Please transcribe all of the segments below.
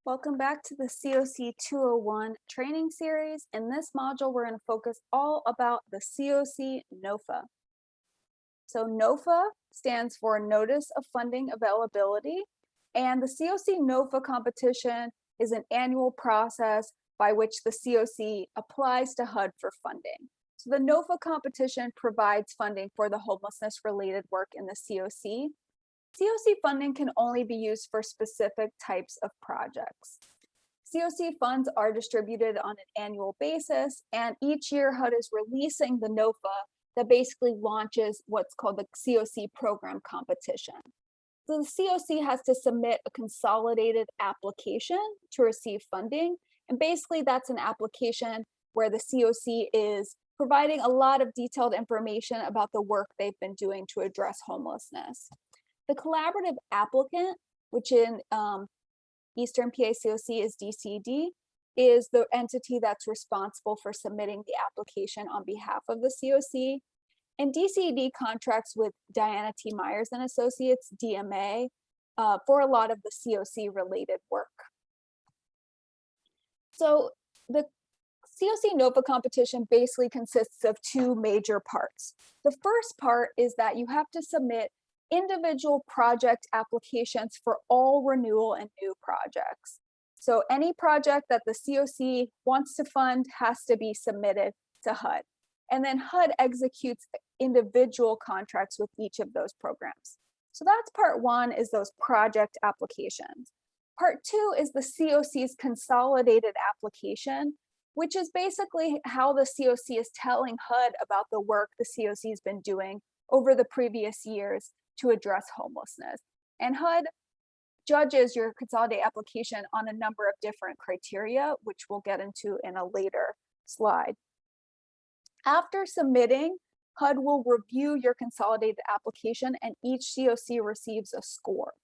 Welcome back to the COC 201 training series. In this module, we're going to focus all about the COC NoFA. So NoFA stands for Notice of Funding Availability, and the COC NoFA competition is an annual process by which the COC applies to HUD for funding. So the NoFA competition provides funding for the homelessness-related work in the COC. COC funding can only be used for specific types of projects. COC funds are distributed on an annual basis, and each year HUD is releasing the NoFA that basically launches what's called the COC program competition. So the COC has to submit a consolidated application to receive funding, and basically that's an application where the COC is providing a lot of detailed information about the work they've been doing to address homelessness. The collaborative applicant, which in Eastern PA COC is DCD, is the entity that's responsible for submitting the application on behalf of the COC. And DCD contracts with Diana T. Myers and Associates, DMA, for a lot of the COC related work. So the COC NoFA competition basically consists of two major parts. The first part is that you have to submit individual project applications for all renewal and new projects. So any project that the COC wants to fund has to be submitted to HUD. And then HUD executes individual contracts with each of those programs. So that's part one, is those project applications. Part two is the COC's consolidated application, which is basically how the COC is telling HUD about the work the COC has been doing over the previous years to address homelessness. And HUD judges your consolidated application on a number of different criteria, which we'll get into in a later slide. After submitting, HUD will review your consolidated application, and each COC receives a score.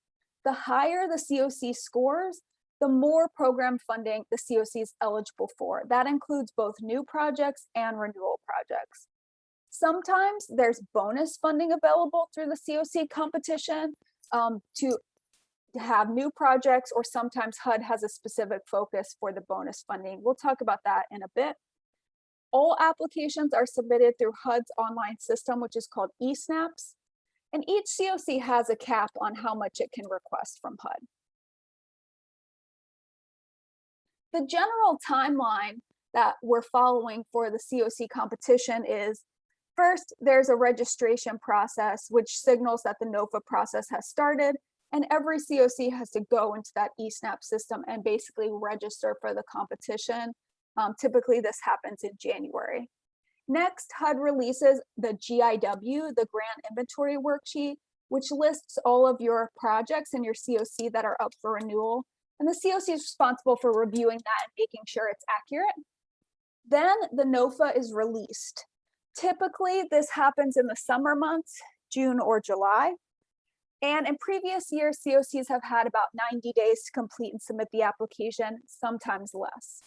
The higher the COC scores, the more program funding the COC is eligible for. That includes both new projects and renewal projects. Sometimes there's bonus funding available through the COC competition to have new projects, or sometimes HUD has a specific focus for the bonus funding. We'll talk about that in a bit. All applications are submitted through HUD's online system, which is called eSnaps, and each COC has a cap on how much it can request from HUD. The general timeline that we're following for the COC competition is, first, there's a registration process which signals that the NoFA process has started, and every COC has to go into that eSnap system and basically register for the competition. Typically, this happens in January. Next, HUD releases the GIW, the Grant Inventory Worksheet, which lists all of your projects in your COC that are up for renewal. And the COC is responsible for reviewing that and making sure it's accurate. Then the NoFA is released. Typically, this happens in the summer months, June or July. And in previous years, COCs have had about 90 days to complete and submit the application, sometimes less.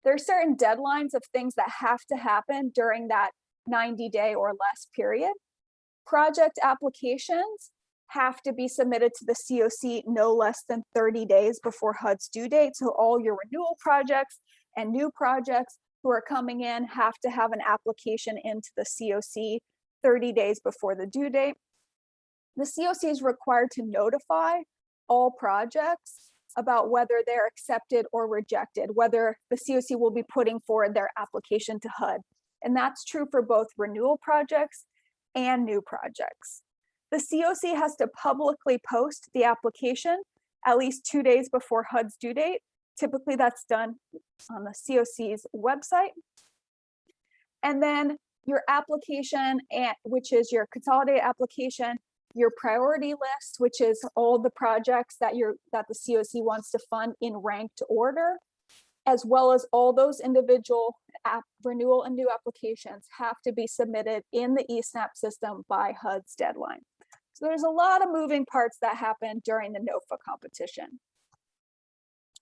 There are certain deadlines of things that have to happen during that 90-day or less period. Project applications have to be submitted to the COC no less than 30 days before HUD's due date. So all your renewal projects and new projects who are coming in have to have an application into the COC 30 days before the due date. The COC is required to notify all projects about whether they're accepted or rejected, whether the COC will be putting forward their application to HUD. And that's true for both renewal projects and new projects. The COC has to publicly post the application at least 2 days before HUD's due date. Typically that's done on the COC's website. And then your application, which is your consolidated application, your priority list, which is all the projects that the COC wants to fund in ranked order, as well as all those individual renewal and new applications have to be submitted in the eSnap system by HUD's deadline. So there's a lot of moving parts that happen during the NoFA competition.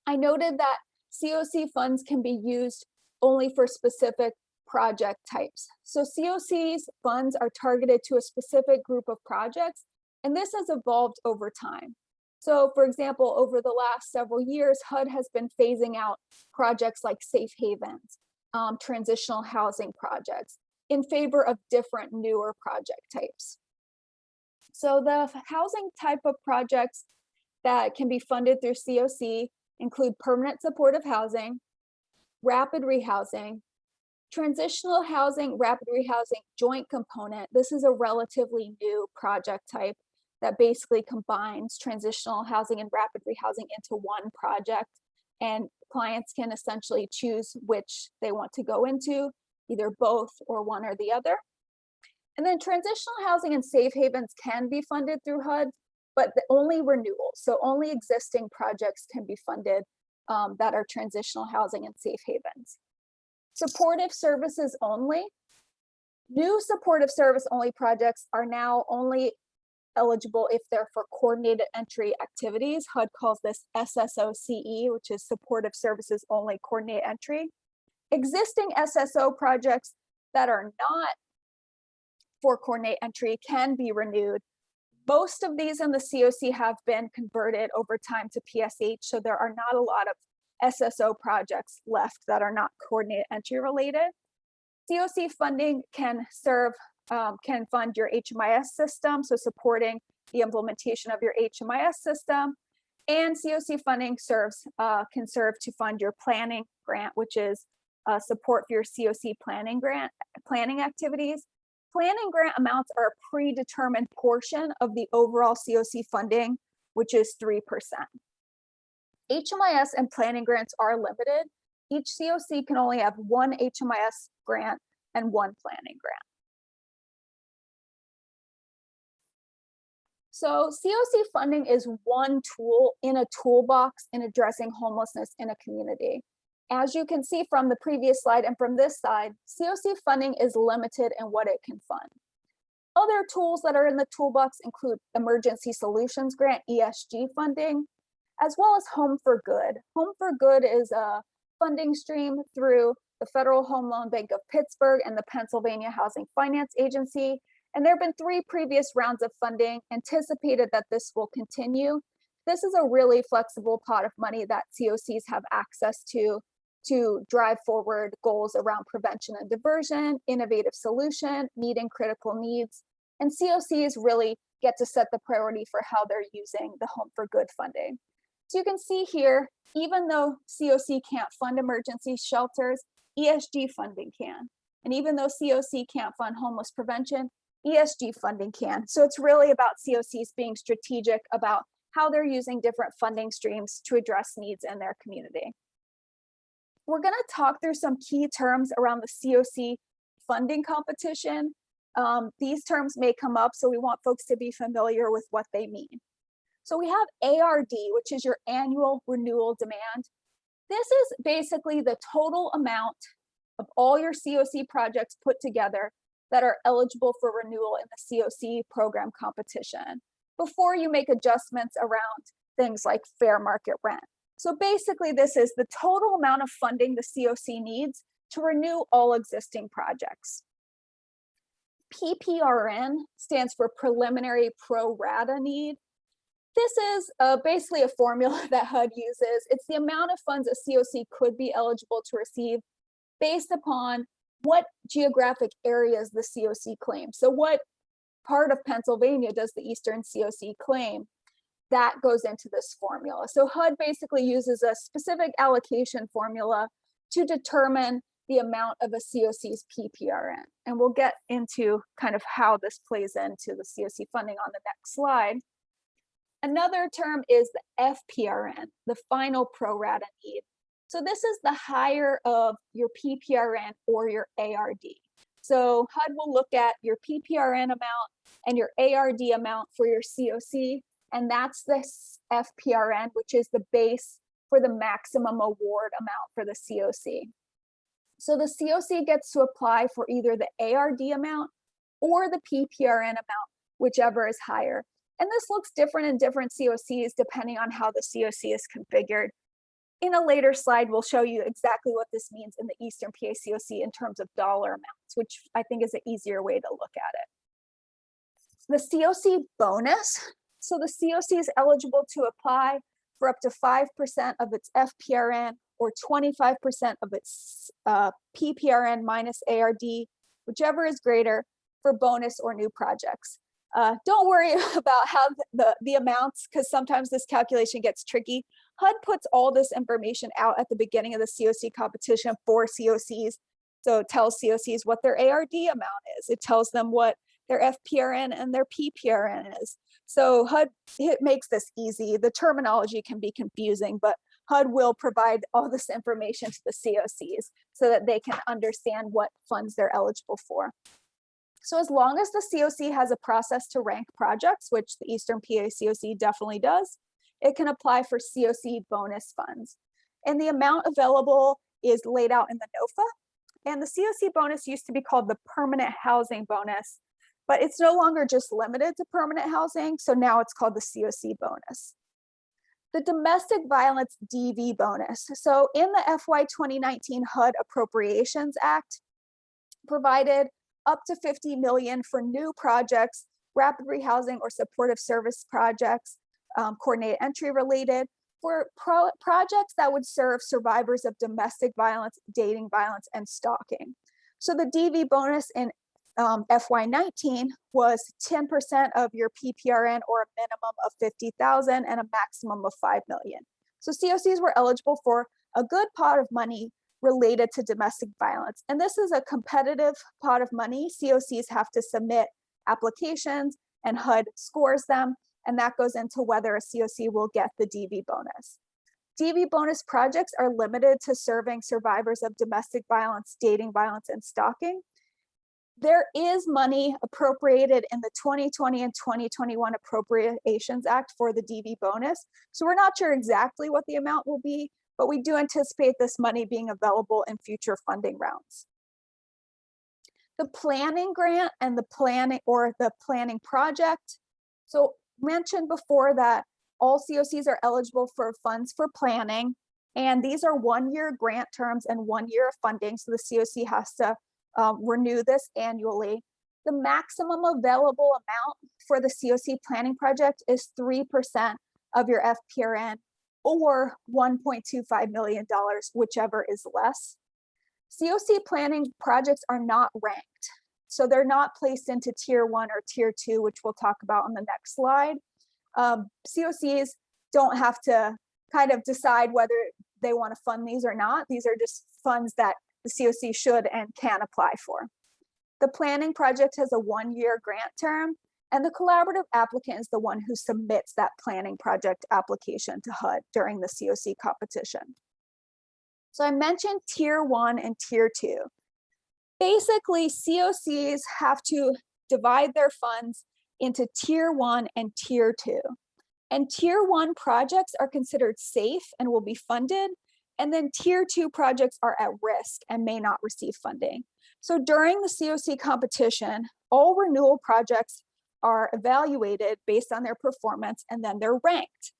I noted that COC funds can be used only for specific project types. So COC's funds are targeted to a specific group of projects, and this has evolved over time. So for example, over the last several years, HUD has been phasing out projects like safe havens, transitional housing projects in favor of different newer project types. So the housing type of projects that can be funded through COC include permanent supportive housing, rapid rehousing, transitional housing, rapid rehousing joint component. This is a relatively new project type that basically combines transitional housing and rapid rehousing into one project. And clients can essentially choose which they want to go into, either both or one or the other. And then transitional housing and safe havens can be funded through HUD, but only renewals. So only existing projects can be funded that are transitional housing and safe havens. Supportive services only. New supportive service only projects are now only eligible if they're for coordinated entry activities. HUD calls this SSOCE, which is supportive services only coordinated entry. Existing SSO projects that are not for coordinate entry can be renewed. Most of these in the COC have been converted over time to PSH, so there are not a lot of SSO projects left that are not coordinated entry related. COC funding can fund your HMIS system, so supporting the implementation of your HMIS system. And COC funding can serve to fund your planning grant, which is support for your COC planning activities. Planning grant amounts are a predetermined portion of the overall COC funding, which is 3%. HMIS and planning grants are limited. Each COC can only have one HMIS grant and one planning grant. So COC funding is one tool in a toolbox in addressing homelessness in a community. As you can see from the previous slide and from this side, COC funding is limited in what it can fund. Other tools that are in the toolbox include Emergency Solutions Grant, ESG funding, as well as Home for Good. Home for Good is a funding stream through the Federal Home Loan Bank of Pittsburgh and the Pennsylvania Housing Finance Agency. And there have been 3 previous rounds of funding, anticipated that this will continue. This is a really flexible pot of money that COCs have access to drive forward goals around prevention and diversion, innovative solution, meeting critical needs. And COCs really get to set the priority for how they're using the Home for Good funding. So you can see here, even though COC can't fund emergency shelters, ESG funding can. And even though COC can't fund homeless prevention, ESG funding can. So it's really about COCs being strategic about how they're using different funding streams to address needs in their community. We're going to talk through some key terms around the COC funding competition. These terms may come up, so we want folks to be familiar with what they mean. So we have ARD, which is your annual renewal demand. This is basically the total amount of all your COC projects put together that are eligible for renewal in the COC program competition before you make adjustments around things like fair market rent. So basically, this is the total amount of funding the COC needs to renew all existing projects. PPRN stands for preliminary pro rata need. This is basically a formula that HUD uses. It's the amount of funds a COC could be eligible to receive based upon what geographic areas the COC claims. So what part of Pennsylvania does the Eastern COC claim? That goes into this formula. So HUD basically uses a specific allocation formula to determine the amount of a COC's PPRN. And we'll get into kind of how this plays into the COC funding on the next slide. Another term is the FPRN, the final pro rata need. So this is the higher of your PPRN or your ARD. So HUD will look at your PPRN amount and your ARD amount for your COC, and that's the FPRN, which is the base for the maximum award amount for the COC. So the COC gets to apply for either the ARD amount or the PPRN amount, whichever is higher. And this looks different in different COCs depending on how the COC is configured. In a later slide, we'll show you exactly what this means in the Eastern PA COC in terms of dollar amounts, which I think is an easier way to look at it. The COC bonus So the COC is eligible to apply for up to 5% of its Fprn or 25% of its Pprn minus ARD, whichever is greater, for bonus or new projects. Don't worry about how the amounts, because sometimes this calculation gets tricky. HUD puts all this information out at the beginning of the COC competition for COCs. So it tells COCs what their ARD amount is. It tells them what their Fprn and their Pprn is. So HUD, it makes this easy. The terminology can be confusing, but HUD will provide all this information to the COCs so that they can understand what funds they're eligible for. So as long as the COC has a process to rank projects, which the Eastern PA COC definitely does, it can apply for COC bonus funds. And the amount available is laid out in the NoFA. And the COC bonus used to be called the permanent housing bonus, but it's no longer just limited to permanent housing. So now it's called the COC bonus. The domestic violence DV bonus. So in the FY 2019 HUD Appropriations Act, provided up to $50 million for new projects, rapid rehousing or supportive service projects, coordinated entry related, for projects that would serve survivors of domestic violence, dating violence, and stalking. So the DV bonus in FY19 was 10% of your PPRN or a minimum of 50,000 and a maximum of 5 million. So COCs were eligible for a good pot of money related to domestic violence. And this is a competitive pot of money. COCs have to submit applications and HUD scores them, and that goes into whether a COC will get the DV bonus. DV bonus projects are limited to serving survivors of domestic violence, dating violence, and stalking. There is money appropriated in the 2020 and 2021 Appropriations Act for the DV bonus. So we're not sure exactly what the amount will be, but we do anticipate this money being available in future funding rounds. The planning grant and the planning project. So mentioned before that all COCs are eligible for funds for planning, and these are 1-year grant terms and 1 year of funding. So the COC has to renew this annually. The maximum available amount for the COC planning project is 3% of your Fprn or $1.25 million, whichever is less. COC planning projects are not ranked. So they're not placed into tier 1 or tier 2, which we'll talk about on the next slide. COCs don't have to kind of decide whether they want to fund these or not. These are just funds that the COC should and can apply for. The planning project has a 1-year grant term, and the collaborative applicant is the one who submits that planning project application to HUD during the COC competition. So I mentioned tier 1 and tier 2. Basically, COCs have to divide their funds into tier 1 and tier 2. And tier 1 projects are considered safe and will be funded. And then tier 2 projects are at risk and may not receive funding. So during the COC competition, all renewal projects are evaluated based on their performance, and then they're ranked.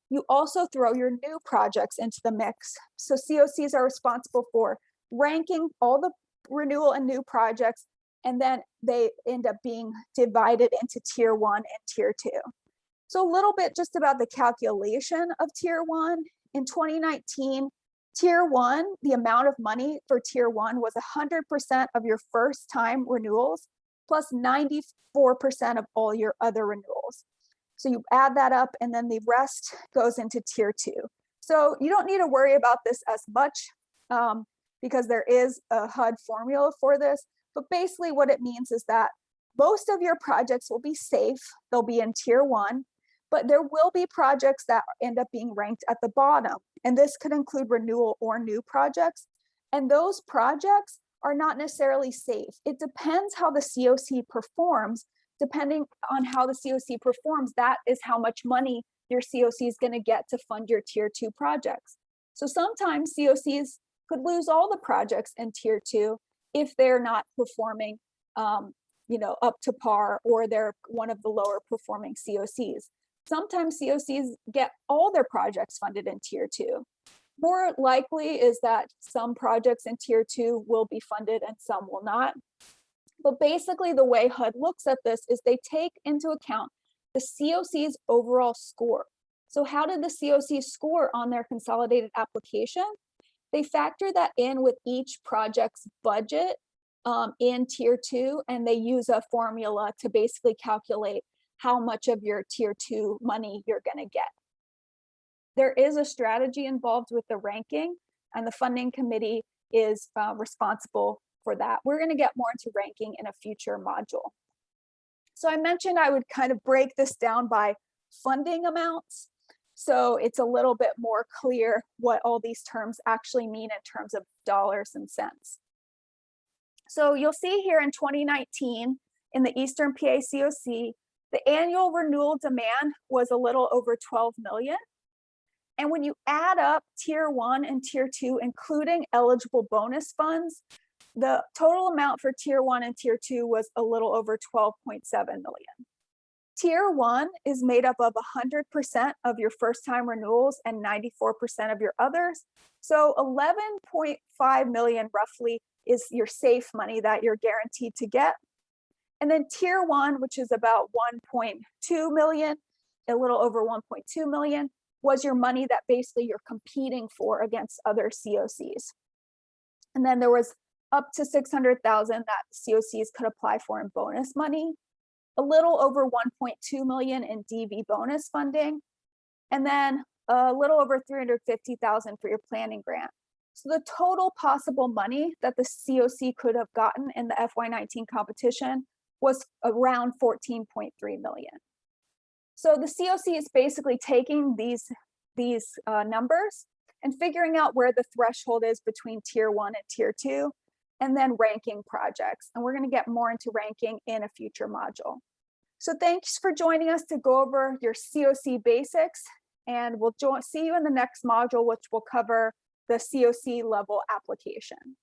You also throw your new projects into the mix. So COCs are responsible for ranking all the renewal and new projects, and then they end up being divided into tier 1 and tier 2. So a little bit just about the calculation of tier 1. In 2019, tier 1, the amount of money for tier 1 was 100% of your first time renewals plus 94% of all your other renewals. So you add that up, and then the rest goes into tier 2. So you don't need to worry about this as much because there is a HUD formula for this. But basically what it means is that most of your projects will be safe. They'll be in tier 1, but there will be projects that end up being ranked at the bottom. And this could include renewal or new projects. And those projects are not necessarily safe. It depends how the COC performs. Depending on how the COC performs, that is how much money your COC is going to get to fund your tier 2 projects. So sometimes COCs could lose all the projects in tier 2 if they're not performing up to par, or they're one of the lower performing COCs. Sometimes COCs get all their projects funded in tier 2. More likely is that some projects in tier 2 will be funded and some will not. But basically the way HUD looks at this is they take into account the COC's overall score. So how did the COC score on their consolidated application? They factor that in with each project's budget in tier 2, and they use a formula to basically calculate how much of your tier 2 money you're going to get. There is a strategy involved with the ranking, and the funding committee is responsible for that. We're going to get more into ranking in a future module. So I mentioned I would kind of break this down by funding amounts. So it's a little bit more clear what all these terms actually mean in terms of dollars and cents. So you'll see here in 2019, in the Eastern PA COC, the annual renewal demand was a little over 12 million. And when you add up tier 1 and tier 2, including eligible bonus funds, the total amount for tier 1 and tier 2 was a little over 12.7 million. Tier 1 is made up of 100% of your first-time renewals and 94% of your others. So 11.5 million roughly is your safe money that you're guaranteed to get. And then tier 1, which is about 1.2 million, a little over 1.2 million, was your money that basically you're competing for against other COCs. And then there was up to 600,000 that COCs could apply for in bonus money, a little over 1.2 million in DV bonus funding, and then a little over 350,000 for your planning grant. So the total possible money that the COC could have gotten in the FY19 competition was around 14.3 million. So the COC is basically taking these numbers and figuring out where the threshold is between tier 1 and tier 2, and then ranking projects. And we're going to get more into ranking in a future module. So thanks for joining us to go over your COC basics, and we'll see you in the next module, which will cover the COC level application.